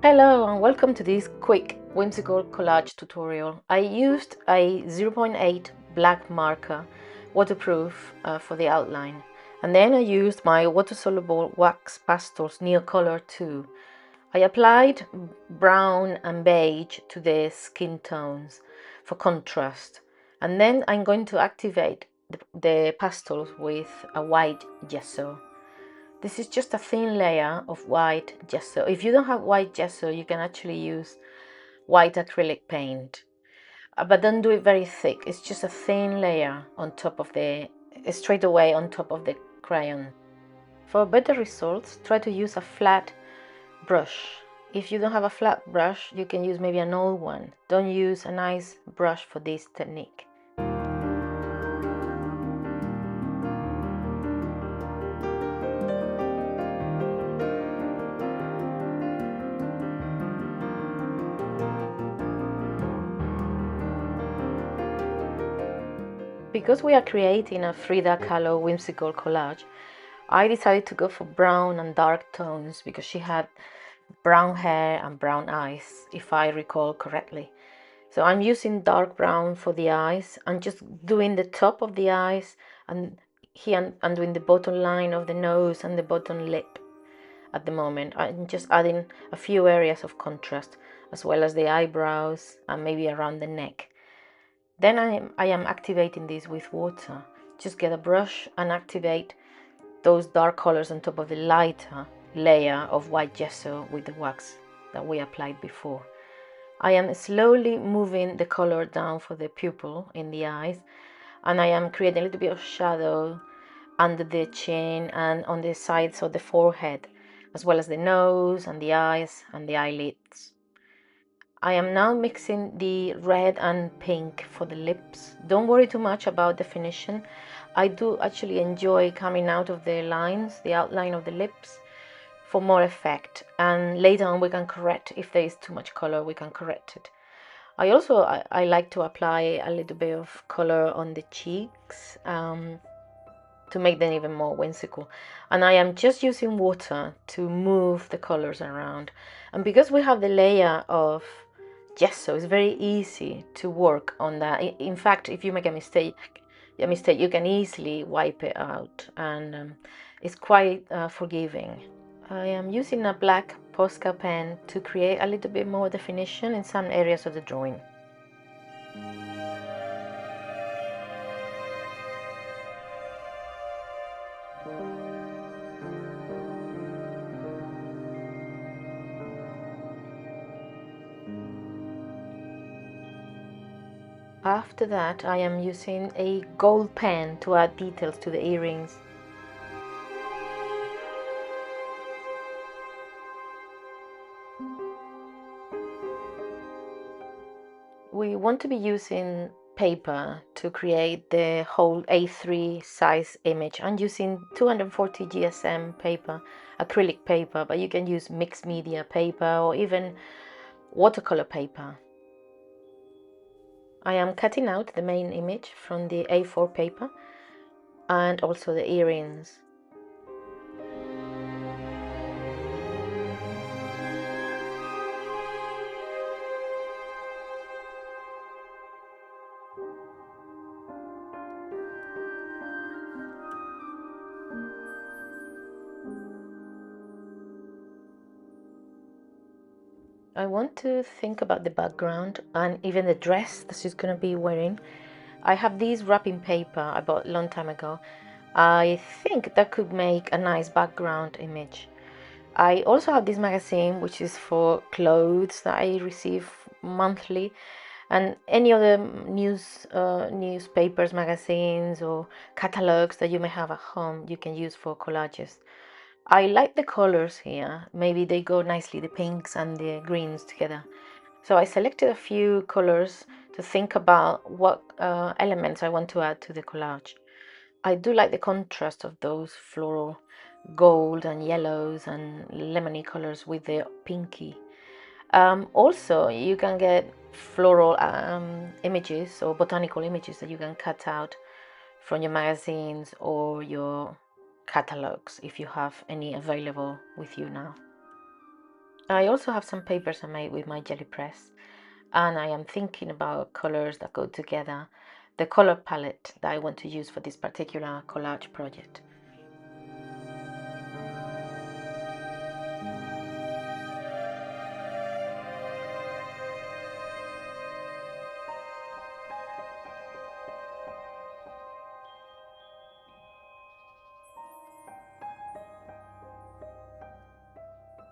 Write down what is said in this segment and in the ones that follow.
Hello and welcome to this quick whimsical collage tutorial. I used a 0.8 black marker, waterproof for the outline, and then I used my water-soluble wax pastels Neocolor 2. I applied brown and beige to the skin tones for contrast, and then I'm going to activate the pastels with a white gesso. This is just a thin layer of white gesso. If you don't have white gesso, you can actually use white acrylic paint. But don't do it very thick. It's just a thin layer on top of straight away on top of the crayon. For better results, try to use a flat brush. If you don't have a flat brush, you can use maybe an old one. Don't use a nice brush for this technique. Because we are creating a Frida Kahlo whimsical collage, I decided to go for brown and dark tones because she had brown hair and brown eyes, if I recall correctly. So I'm using dark brown for the eyes and just doing the top of the eyes, and here I'm doing the bottom line of the nose and the bottom lip at the moment. I'm just adding a few areas of contrast as well as the eyebrows and maybe around the neck. Then I am activating this with water. Just get a brush and activate those dark colors on top of the lighter layer of white gesso with the wax that we applied before. I am slowly moving the color down for the pupil in the eyes, and I am creating a little bit of shadow under the chin and on the sides of the forehead, as well as the nose and the eyes and the eyelids. I am now mixing the red and pink for the lips. Don't worry too much about definition. I do actually enjoy coming out of the lines, the outline of the lips, for more effect. And later on we can correct, if there is too much color, we can correct it. I like to apply a little bit of color on the cheeks to make them even more whimsical. And I am just using water to move the colors around. And because we have the layer of gesso, it's very easy to work on that. In fact, if you make a mistake, you can easily wipe it out, and it's quite forgiving. I am using a black Posca pen to create a little bit more definition in some areas of the drawing. After that, I am using a gold pen to add details to the earrings. We want to be using paper to create the whole A3 size image. I'm using 240 GSM paper, acrylic paper, but you can use mixed media paper or even watercolor paper. I am cutting out the main image from the A4 paper and also the earrings. I want to think about the background and even the dress that she's going to be wearing. I have this wrapping paper I bought a long time ago. I think that could make a nice background image. I also have this magazine, which is for clothes that I receive monthly, and any other newspapers, magazines, or catalogs that you may have at home, you can use for collages. I like the colors here. Maybe they go nicely, the pinks and the greens together. So I selected a few colors to think about what elements I want to add to the collage. I do like the contrast of those floral gold and yellows and lemony colors with the pinky. Also, you can get floral images or botanical images that you can cut out from your magazines or your catalogs if you have any available with you now. I also have some papers I made with my jelly press, and I am thinking about colors that go together, the color palette that I want to use for this particular collage project.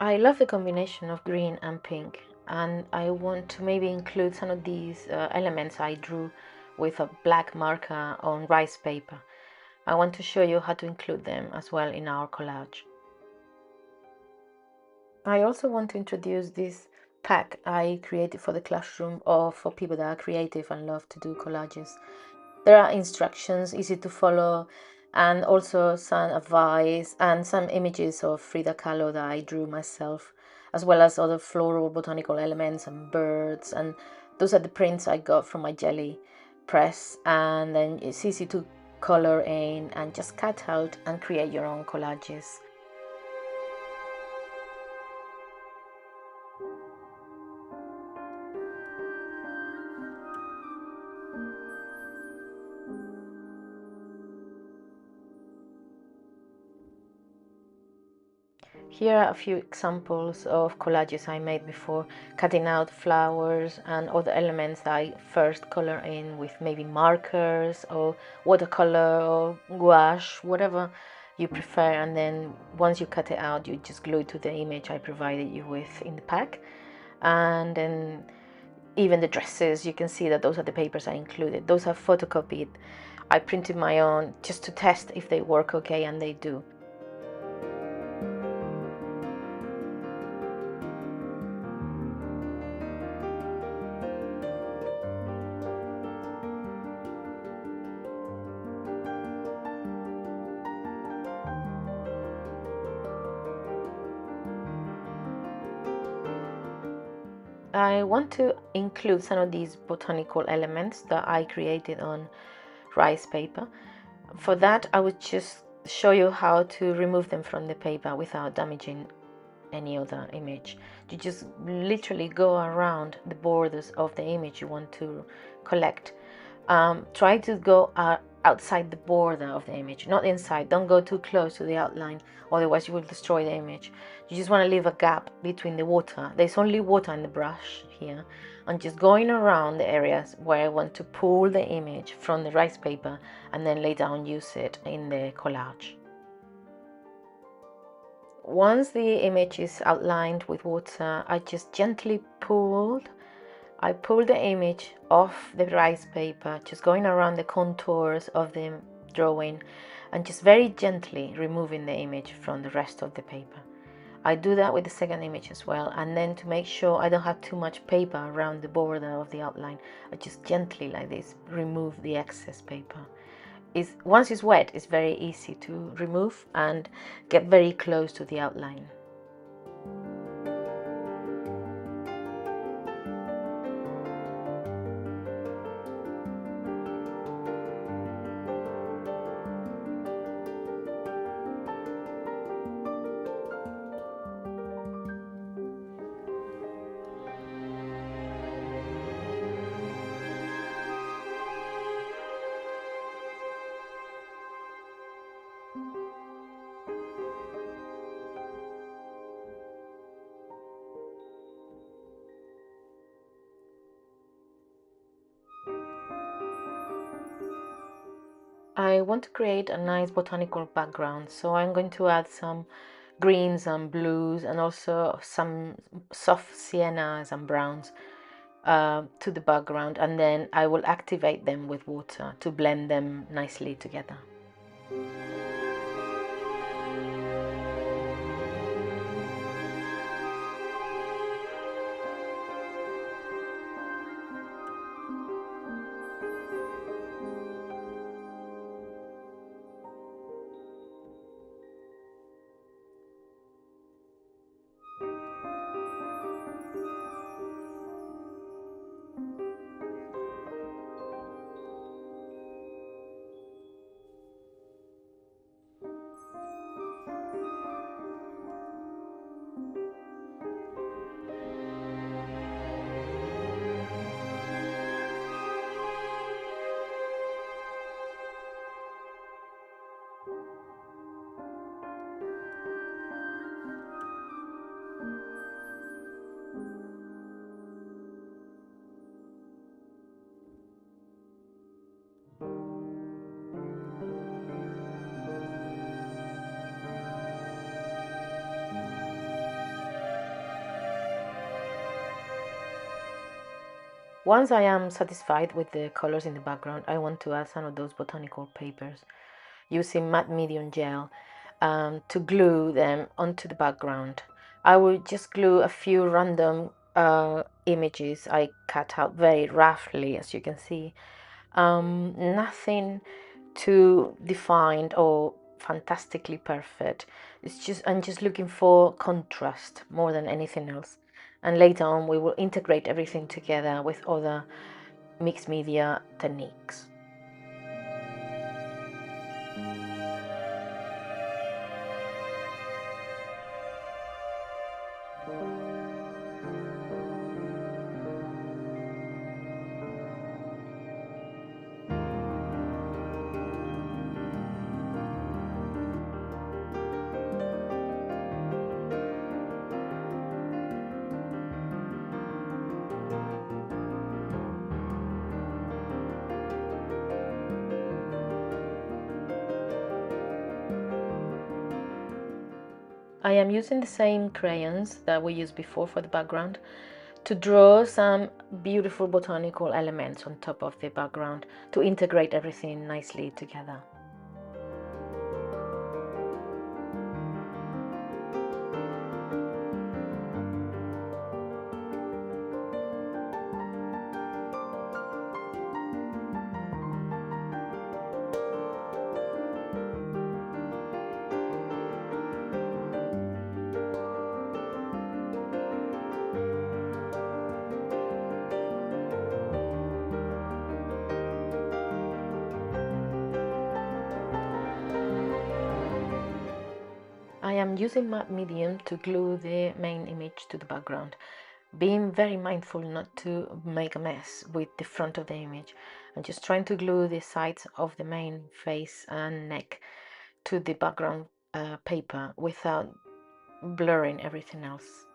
I love the combination of green and pink, and I want to maybe include some of these elements I drew with a black marker on rice paper. I want to show you how to include them as well in our collage. I also want to introduce this pack I created for the classroom or for people that are creative and love to do collages. There are instructions, easy to follow, and also some advice and some images of Frida Kahlo that I drew myself, as well as other floral botanical elements and birds. And those are the prints I got from my jelly press. And then it's easy to color in and just cut out and create your own collages. Here are a few examples of collages I made before, cutting out flowers and other elements that I first color in with maybe markers or watercolor or gouache, whatever you prefer, and then once you cut it out, you just glue it to the image I provided you with in the pack. And then even the dresses, you can see that those are the papers I included. Those are photocopied. I printed my own just to test if they work okay, and they do. I want to include some of these botanical elements that I created on rice paper. For that, I would just show you how to remove them from the paper without damaging any other image. You just literally go around the borders of the image you want to collect. Try to go outside the border of the image, not inside. Don't go too close to the outline, otherwise you will destroy the image. You just want to leave a gap between the water. There's only water in the brush here. I'm just going around the areas where I want to pull the image from the rice paper and then later on use it in the collage. Once the image is outlined with water, I just gently pulled the image off the rice paper, just going around the contours of the drawing and just very gently removing the image from the rest of the paper. I do that with the second image as well, and then to make sure I don't have too much paper around the border of the outline, I just gently like this remove the excess paper. Once it's wet, it's very easy to remove and get very close to the outline. I want to create a nice botanical background, so I'm going to add some greens and blues and also some soft siennas and browns to the background, and then I will activate them with water to blend them nicely together. Once I am satisfied with the colors in the background, I want to add some of those botanical papers using matte medium gel to glue them onto the background. I will just glue a few random images I cut out very roughly, as you can see. Nothing too defined or fantastically perfect. I'm just looking for contrast more than anything else. And later on we will integrate everything together with other mixed media techniques. I am using the same crayons that we used before for the background to draw some beautiful botanical elements on top of the background to integrate everything nicely together. I am using matte medium to glue the main image to the background, being very mindful not to make a mess with the front of the image. I'm just trying to glue the sides of the main face and neck to the background paper without blurring everything else.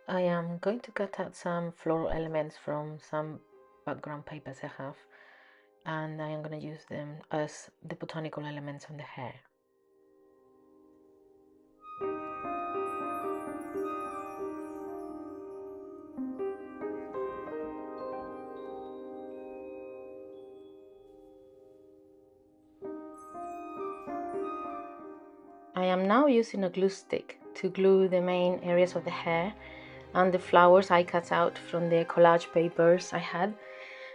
I am going to cut out some floral elements from some background papers I have, and I am going to use them as the botanical elements on the hair. I am now using a glue stick to glue the main areas of the hair and the flowers I cut out from the collage papers I had,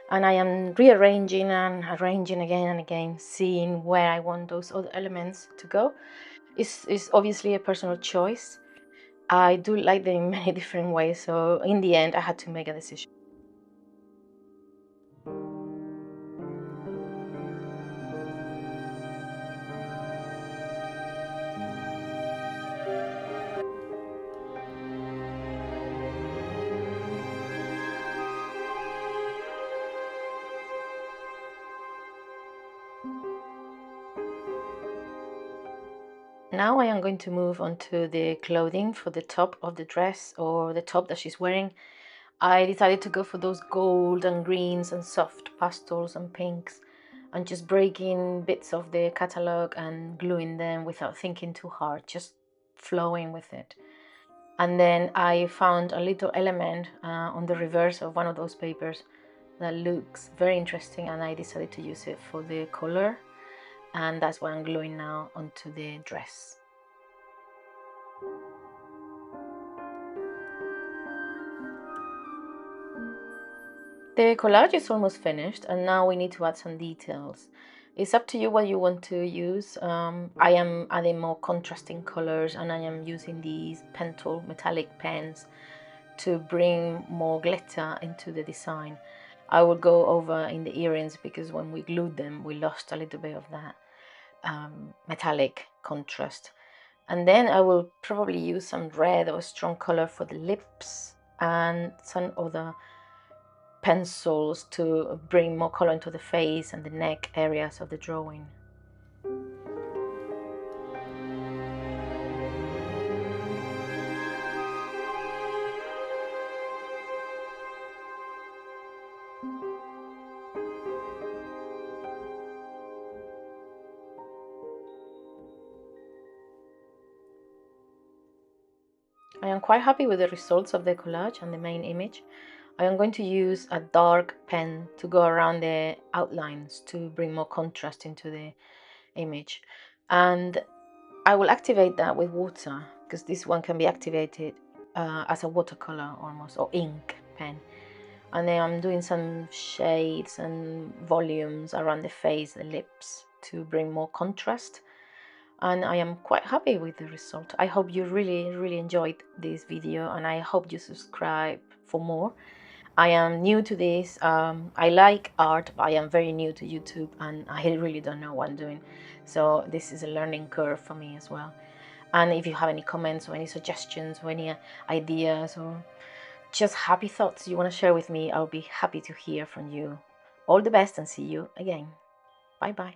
and I am rearranging and arranging again and again, seeing where I want those other elements to go. It's obviously a personal choice. I do like them in many different ways, so in the end I had to make a decision. Now I am going to move on to the clothing for the top of the dress or the top that she's wearing. I decided to go for those gold and greens and soft pastels and pinks, and just breaking bits of the catalog and gluing them without thinking too hard, just flowing with it. And then I found a little element on the reverse of one of those papers that looks very interesting, and I decided to use it for the color, and that's what I'm gluing now onto the dress. The collage is almost finished, and now we need to add some details. It's up to you what you want to use. I am adding more contrasting colors, and I am using these Pentel metallic pens to bring more glitter into the design. I will go over in the earrings because when we glued them, we lost a little bit of that metallic contrast. And then I will probably use some red or strong color for the lips and some other pencils to bring more color into the face and the neck areas of the drawing. I am quite happy with the results of the collage and the main image. I am going to use a dark pen to go around the outlines to bring more contrast into the image. And I will activate that with water because this one can be activated as a watercolor almost, or ink pen. And then I'm doing some shades and volumes around the face, the lips, to bring more contrast. And I am quite happy with the result. I hope you really enjoyed this video, and I hope you subscribe for more. I am new to this. I like art, but I am very new to YouTube, and I really don't know what I'm doing. So this is a learning curve for me as well. And if you have any comments or any suggestions or any ideas or just happy thoughts you want to share with me, I'll be happy to hear from you. All the best and see you again. Bye bye.